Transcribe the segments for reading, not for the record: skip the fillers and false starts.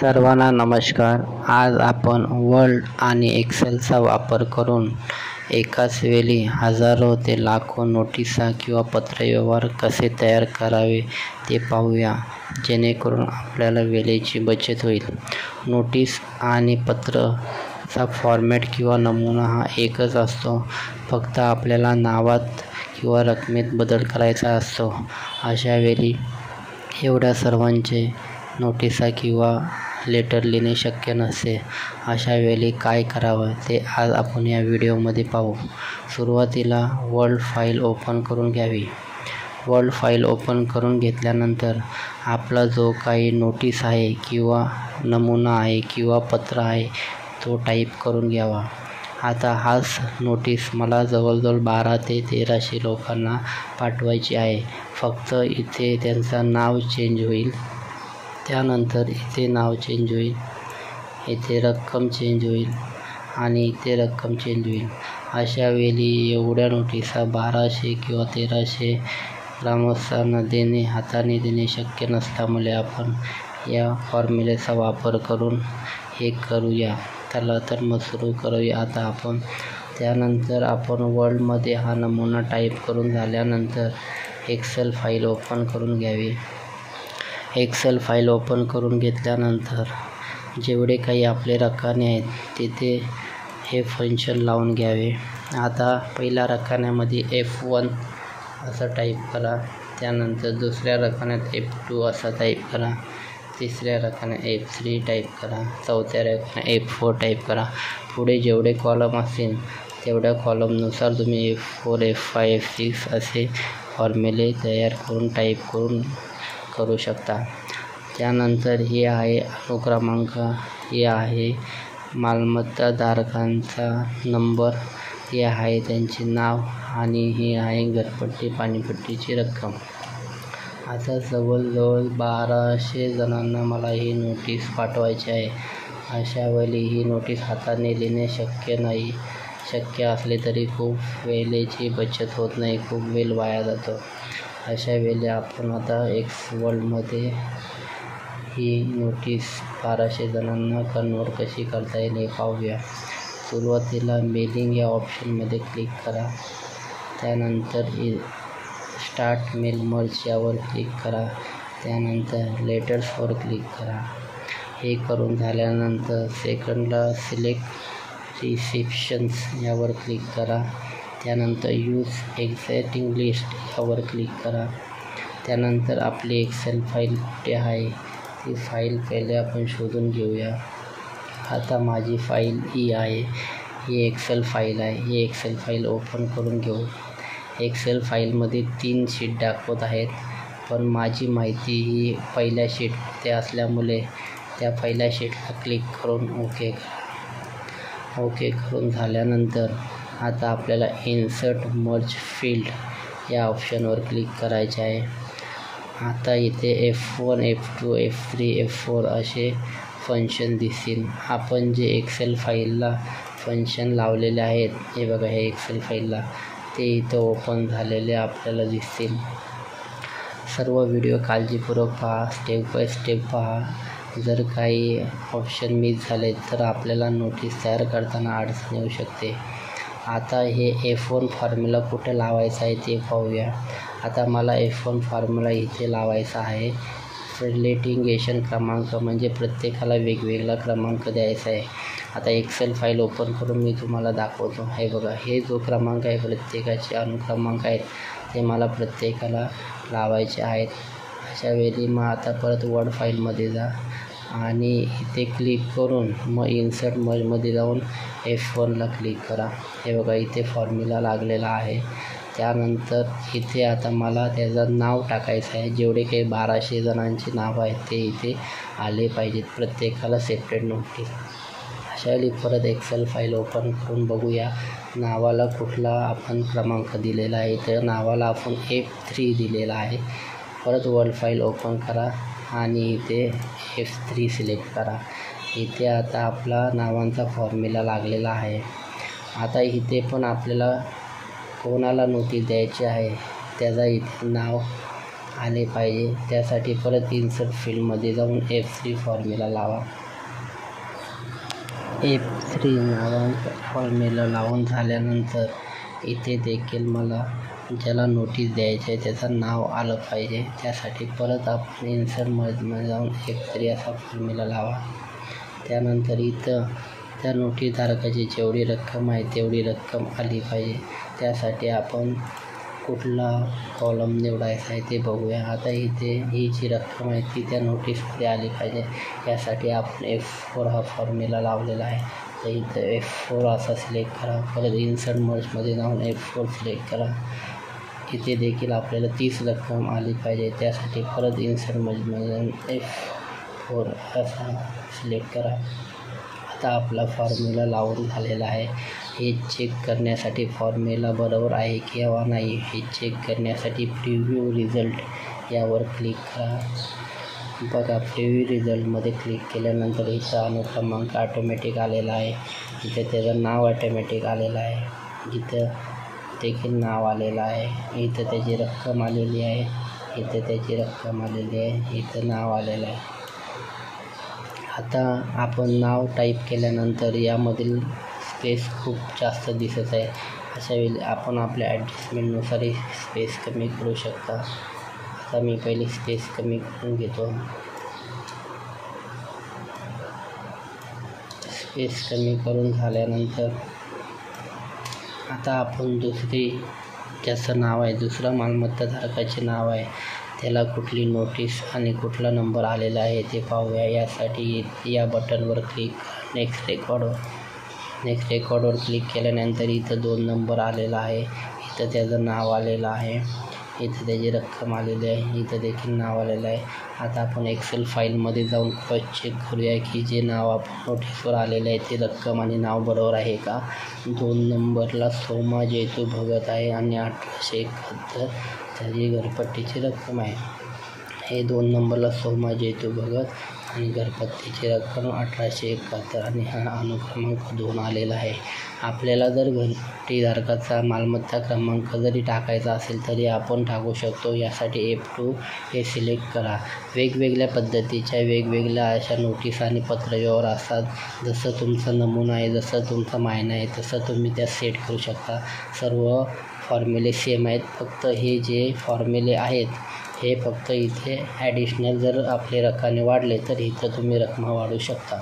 सर्वांना नमस्कार. आज आपण वर्ड आणि एक्सेलचा वापर करून एकाच वेळी हजारो ते लाखो नोटिसा किंवा पत्रव्यवहार कसे तयार करावे ते पाहूया, जेणेकरून आपल्याला वेळेची बचत होईल. नोटीस आणि पत्रचा फॉर्मॅट किंवा नमुना हा एकच असतो, फक्त आपल्याला नावात किंवा रकमेत बदल करायचा असतो. अशा वेळी एवढ्या सर्वांचे नोटिसा किंवा लेटर लिहिणे शक्य नसते. अशा वेळी काय करावं ते आज आपण या व्हिडिओमध्ये पाहू. सुरुवातीला वर्ड फाईल ओपन करून घ्यावी. वर्ड फाईल ओपन करून घेतल्यानंतर आपला जो काही नोटीस आहे किंवा नमुना आहे किंवा पत्र आहे तो टाईप करून घ्यावा. आता हाच नोटीस मला जवळजवळ 1200 ते 1300 लोकांना पाठवायची आहे. फक्त इथे त्यांचं नाव चेंज होईल, त्यानंतर इथे नाव चेंज होईल, इथे रक्कम चेंज होईल आणि इथे रक्कम चेंज होईल. अशा वेळी एवढ्या नोटिसा 1200 किंवा 1300 ग्रामस्थांना हाताने देणे शक्य नसल्यामुळे आपण या फॉर्म्युलेचा वापर करून हे करूया. चला तर मग सुरू करूया आता आपण. त्यानंतर आपण वर्डमध्ये हा नमुना टाईप करून झाल्यानंतर एक्सेल फाईल ओपन करून घ्यावी. एक्सेल फाईल ओपन करून घेतल्यानंतर जेवढे काही आपले रकाने आहेत तिथे हे फंक्शन लावून घ्यावे. आता पहिल्या रकान्यामध्ये F1 असं टाईप करा, त्यानंतर दुसऱ्या रकान्यात F2 असं टाईप करा, तिसऱ्या रकान्यात F3 टाईप करा, चौथ्या रकान्यात F4 टाईप करा. पुढे जेवढे कॉलम असतील तेवढ्या कॉलमनुसार तुम्ही F4, F5, F6 असे फॉर्म्युले तयार करून टाईप करू शकता. त्यानंतर हे आहे अनुक्रमांक, हे आहे मालमत्ता धारकांचा नंबर, हे आहे त्यांचे नाव आणि हे आहे घरपट्टी पाणीपट्टीची रक्कम. आता जवळजवळ 1200 जणांना मला ही नोटीस पाठवायची आहे. अशा वेळी ही नोटीस हाताने लिहिणे शक्य नाही. शक्य असले तरी खूप वेळेची बचत होत नाही, खूप वेळ वाया जातो. अशा वेळी आपण आता वर्डमध्ये ही नोटीस 1200 जणांना कन्वर्ट कशी करता येईल हे पाहूया. सुरुवातीला मेलिंग या ऑप्शनमध्ये क्लिक करा, त्यानंतर स्टार्ट मेल मर्ज यावर क्लिक करा, त्यानंतर लेटर्सवर क्लिक करा. हे करून झाल्यानंतर सेकंडला सिलेक्ट रिसिप्शन्स यावर क्लिक करा, त्यानंतर यूज एक्झिस्टिंग लिस्ट यावर क्लिक करा. त्यानंतर आपली एक्सेल फाईल कुठे आहे ती फाईल पहिले आपण शोधून घेऊया. आता माझी फाईल ही आहे, ही एक्सेल फाईल आहे. ही एक्सेल फाईल ओपन करून घेऊ. एक्सेल फाईलमध्ये 3 शीट दाखवत आहेत, पण माझी माहिती ही पहिल्या शीटमध्ये असल्यामुळे त्या पहिल्या शीटला क्लिक करून ओके करा. ओके करून झाल्यानंतर आता आपल्याला इन्सर्ट मर्ज फील्ड या ऑप्शनवर क्लिक करायचे आहे. आता इथे F1, F2, F3, F4 असे फंक्शन दिसतील. आपण जे एक्सेल फाईलला फंक्शन लावलेले आहेत, हे बघा, हे एक्सेल फाईलला ते इथं ओपन झालेले आपल्याला दिसतील. सर्व व्हिडिओ काळजीपूर्वक पहा, स्टेप बाय स्टेप पहा. जर काही ऑप्शन मिस झाले तर आपल्याला नोटीस तयार करताना अडचण येऊ शकते. आता हे F1 फॉर्म्युला कुठे लावायचा आहे ते पाहूया. आता मला F1 फॉर्म्युला इथे लावायचा आहे. लिटिगेशन क्रमांक म्हणजे प्रत्येकाला वेगवेगळा क्रमांक द्यायचा आहे. आता एक्सेल फाईल ओपन करून मी तुम्हाला दाखवतो. हे बघा, हे जो क्रमांक आहे, प्रत्येकाचे अनुक्रमांक आहेत, ते मला प्रत्येकाला लावायचे आहेत. अशा वेळी मग आता परत वर्ड फाईलमध्ये जा आणि इथे क्लिक करून मग इन्सर्ट मर्जमध्ये जाऊन F1ला क्लिक करा. हे बघा, इथे फॉर्म्युला लागलेला आहे. त्यानंतर इथे आता मला त्याचं नाव टाकायचं आहे. जेवढे काही 1200 जणांची नाव आहेत ते इथे आले पाहिजेत, प्रत्येकाला सेपरेट नोटीस. अशा वेळी परत एक्सेल फाईल ओपन करून बघूया नावाला कुठला आपण क्रमांक दिलेला आहे. तर नावाला आपण F3 दिलेला आहे. परत वर्ड फाईल ओपन करा आणि इथे F3 सिलेक्ट करा. इथे आता आपला नावांचा फॉर्म्युला लागलेला आहे. आता इथे पण आपल्याला कोणाला नोटीस द्यायची आहे त्याचा इथे नाव आले पाहिजे. त्यासाठी परत इन्सर्ट फील्डमध्ये जाऊन F3 फॉर्म्युला लावा. F3 नावाचा फॉर्म्युला लावून झाल्यानंतर इथे देखील मला ज्याला नोटीस द्यायची आहे त्याचं नाव आलं पाहिजे. त्यासाठी परत आपण इन्सर्ट मर्जमध्ये जाऊन F3 असा फॉर्म्युला लावा. त्यानंतर इथं त्या नोटीसधारकाची जेवढी रक्कम आहे तेवढी रक्कम आली पाहिजे. त्यासाठी आपण कुठला कॉलम निवडायचा आहे ते बघूया. आता इथे ही जी रक्कम आहे ती त्या नोटीसमध्ये आली पाहिजे. यासाठी आपण F4 हा फॉर्म्युला लावलेला आहे. तर इथं F4 असा सिलेक्ट करा. परत इन्सर्ट मर्जमध्ये जाऊन F4 सिलेक्ट करा. इथे देखील आपल्याला 30 रक्कम आली पाहिजे. त्यासाठी परत इन्सर्ट मर्जमध्ये जाऊन F4 असा सिलेक्ट करा. आता आपला फॉर्म्युला लावून झालेला आहे. हे चेक करण्यासाठी फॉर्म्युला बरोबर आहे किंवा नाही हे चेक करण्यासाठी प्रिव्ह्यू रिझल्ट यावर क्लिक करा. बघा, प्रिव्ह्यू रिझल्टमध्ये क्लिक केल्यानंतर इथं अनुक्रमांक ऑटोमॅटिक आलेला आहे. इथं त्याचं नाव ऑटोमॅटिक आलेलं आहे. इथं देखील नाव आलेलं आहे. इथं त्याची रक्कम आलेली आहे. इथं त्याची रक्कम आलेली आहे. इथं नाव आलेलं आहे. आता आपण नाव टाईप केल्यानंतर यामधील स्पेस खूप जास्त दिसत आहे. अशा वेळी आपण आपल्या ॲडजस्टमेंटनुसार स्पेस कमी करू शकता. आता मी पहिले स्पेस कमी करून घेतो. स्पेस कमी करून झाल्यानंतर आता आपण ज्याचं नाव आहे दुसरा मालमत्ताधारकाचे नाव आहे त्याला कुठली नोटीस आणि कुठला नंबर आलेला आहे ते पाहूया. यासाठी या बटनवर क्लिक नेक्स्ट रेकॉर्डवर क्लिक केल्यानंतर इथं 2 नंबर आलेला आहे. इथं त्याचं नाव आलेलं आहे. इथं त्याची रक्कम आलेली आहे. इथं देखील नाव आलेलं आहे. आता आपण एक्सेल फाईलमध्ये जाऊन क्रॉस चेक करूया की जे नाव आपण नोटीसवर आलेलं आहे ते रक्कम आणि नाव बरोबर आहे का. 2 नंबरला सोमा जैतू भगत आहे आणि 1871 त्याची घरपट्टीची रक्कम आहे. हे 2 नंबरला सोमा जैतू भगत आणि घरपट्टीची रक्कम 1871 आणि हा अनुक्रमांक 2 आलेला आहे. आपल्याला जर घरपट्टीधारकाचा मालमत्ता क्रमांक जरी टाकायचा असेल तरी आपण टाकू शकतो. यासाठी F2 हे सिलेक्ट करा. वेगवेगळ्या पद्धतीच्या वेगवेगळ्या अशा नोटीस आणि पत्रव्यवहार असतात. जसं तुमचा नमुना आहे, जसं तुमचा मायना आहे तसं तुम्ही त्या सेट करू शकता. सर्व फॉर्म्युले सेम आहेत. फक्त हे जे फॉर्म्युले आहेत हे फक्त इथे ॲडिशनल जर आपले रकाने वाढले तर इथं तुम्ही रकमा वाढवू शकता.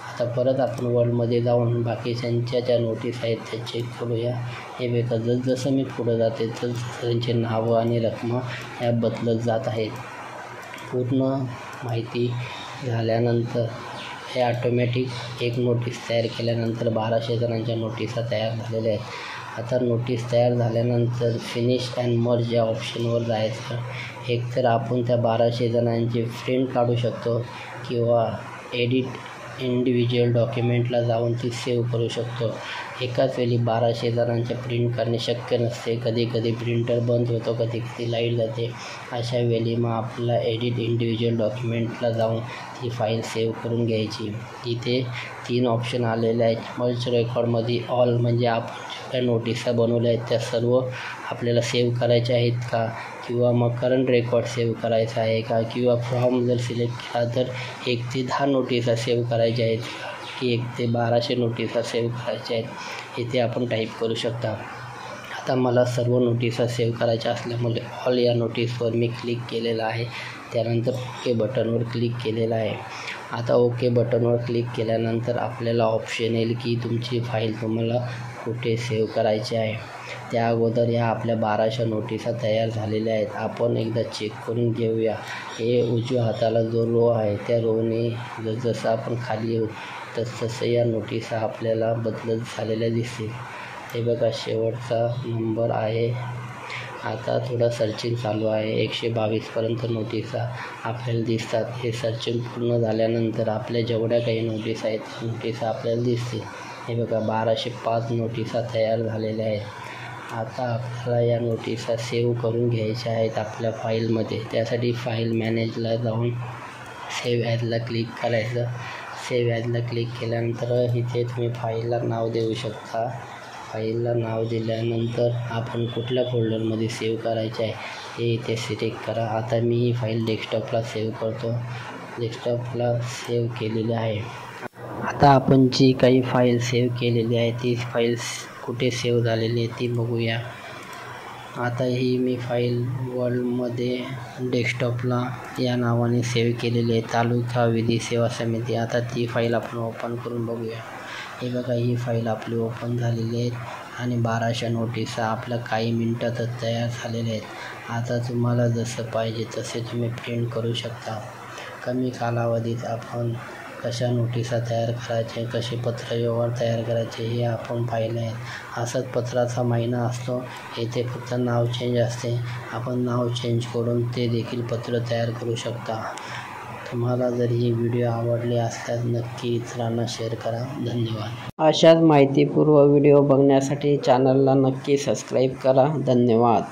आता परत आपण वर्डमध्ये जाऊन बाकीच्यांच्या ज्या नोटीस आहेत त्या चेक करूया. हे बघा, जसं मी पुढं जाते तर त्यांचे नावं आणि रकमा ह्या बदलत जात आहेत. पूर्ण माहिती झाल्यानंतर हे ऑटोमॅटिक एक नोटीस तयार केल्यानंतर 1200 जणांच्या नोटिसा तयार झालेल्या आहेत. आता नोटीस तयार झाल्यानंतर फिनिश अँड मर्ज या ऑप्शनवर जायचं. एकतर आपण त्या 1200 जणांची प्रिंट काढू शकतो किंवा एडिट इंडिव्हिज्युअल डॉक्युमेंटला जाऊन ती सेव्ह करू शकतो. एकाच वेळी 1200 जणांच्या प्रिंट करणे शक्य नसते. कधी कधी प्रिंटर बंद होतो, कधी कधी लाईट जाते. अशा वेळी मग आपला एडिट इंडिव्हिज्युअल डॉक्युमेंटला जाऊन ती फाईल सेव्ह करून घ्यायची. इथे 3 ऑप्शन आलेले आहेत. मर्ज रेकॉर्डमध्ये ऑल म्हणजे आपण ज्या नोटिसा बनवल्या आहेत त्या सर्व आपल्याला सेव्ह करायच्या आहेत का, किंवा मग करंट रेकॉर्ड सेव्ह करायचा आहे का, किंवा फ्रॉम जर सिलेक्ट केला तर 1 ते 10 नोटिसा सेव्ह करायच्या आहेत की 1 ते 1200 नोटिसा सेव्ह करायच्या आहेत. इथे आपण टाईप करू शकता. आता मला सर्व नोटिसा सेव्ह करायच्या असल्यामुळे ऑल या नोटीसवर मी क्लिक केलेलं आहे. त्यानंतर ओके बटनवर क्लिक केलेलं आहे. आता ओके बटनवर क्लिक केल्यानंतर आपल्याला ऑप्शन येईल की तुमची फाईल तुम्हाला कुठे सेव्ह करायची आहे. त्या अगोदर ह्या आपल्या 1200 नोटिसा तयार झालेल्या आहेत. आपण एकदा चेक करून घेऊया. हे उजव्या हाताला जो रो आहे त्या रोने जसं आपण खाली येऊ तसं या नोटिसा आपल्याला बदलत झालेल्या दिसतील. हे बघा, शेवटचा नंबर आहे. आता थोडं सर्चिंग चालू आहे. 122पर्यंत नोटिसा आपल्याला दिसतात. हे सर्चिंग पूर्ण झाल्यानंतर आपल्या जेवढ्या काही नोटीस आहेत त्या नोटिसा आपल्याला दिसतील. हे बघा, 1205 नोटिसा तयार झालेल्या आहेत. आता आपल्याला या नोटिसा सेव्ह करून घ्यायच्या आहेत आपल्या फाईलमध्ये. त्यासाठी फाईल मॅनेजला जाऊन सेव्ह ॲजला क्लिक करायचं. सेव्ह ॲजला क्लिक केल्यानंतर इथे तुम्ही फाईलला नाव देऊ शकता. फाईलला नाव दिल्यानंतर आपण कुठल्या फोल्डरमध्ये सेव्ह करायचे आहे ते इथे सिलेक्ट करा. आता मी ही फाईल डेस्कटॉपला सेव्ह करतो. डेस्कटॉपला सेव्ह केलेली आहे. आता आपण जी काही फाईल सेव्ह केलेली आहे ती फाईल कुठे सेव्ह झालेली आहे ती बघूया. आता ही मी फाईल वर्ल्डमध्ये डेस्कटॉपला या नावाने सेव्ह केलेली आहे, तालुका विधी सेवा समिती. आता ती फाईल आपण ओपन करून बघूया. हे बघा, ही फाईल आपली ओपन झालेली आहे आणि 1200 नोटिसा आपल्या काही मिनिटातच तयार झालेल्या आहेत. आता तुम्हाला जसं पाहिजे तसे तुम्ही प्रिंट करू शकता. कमी कालावधीत आपण कशा नोटिसा तयार करायचे, कसे पत्रव्यवहार तयार करायचे हे आपण पाहिले आहे. असाच पत्राचा महिना असतो. येथे फक्त नाव चेंज असते. आपण नाव चेंज करून ते देखील पत्र तयार करू शकता. तुम्हाला जर ही व्हिडिओ आवडली असल्यास नक्की इतरांना शेअर करा. धन्यवाद. अशाच माहितीपूर्ण व्हिडिओ बघण्यासाठी चॅनलला नक्की सबस्क्राईब करा. धन्यवाद.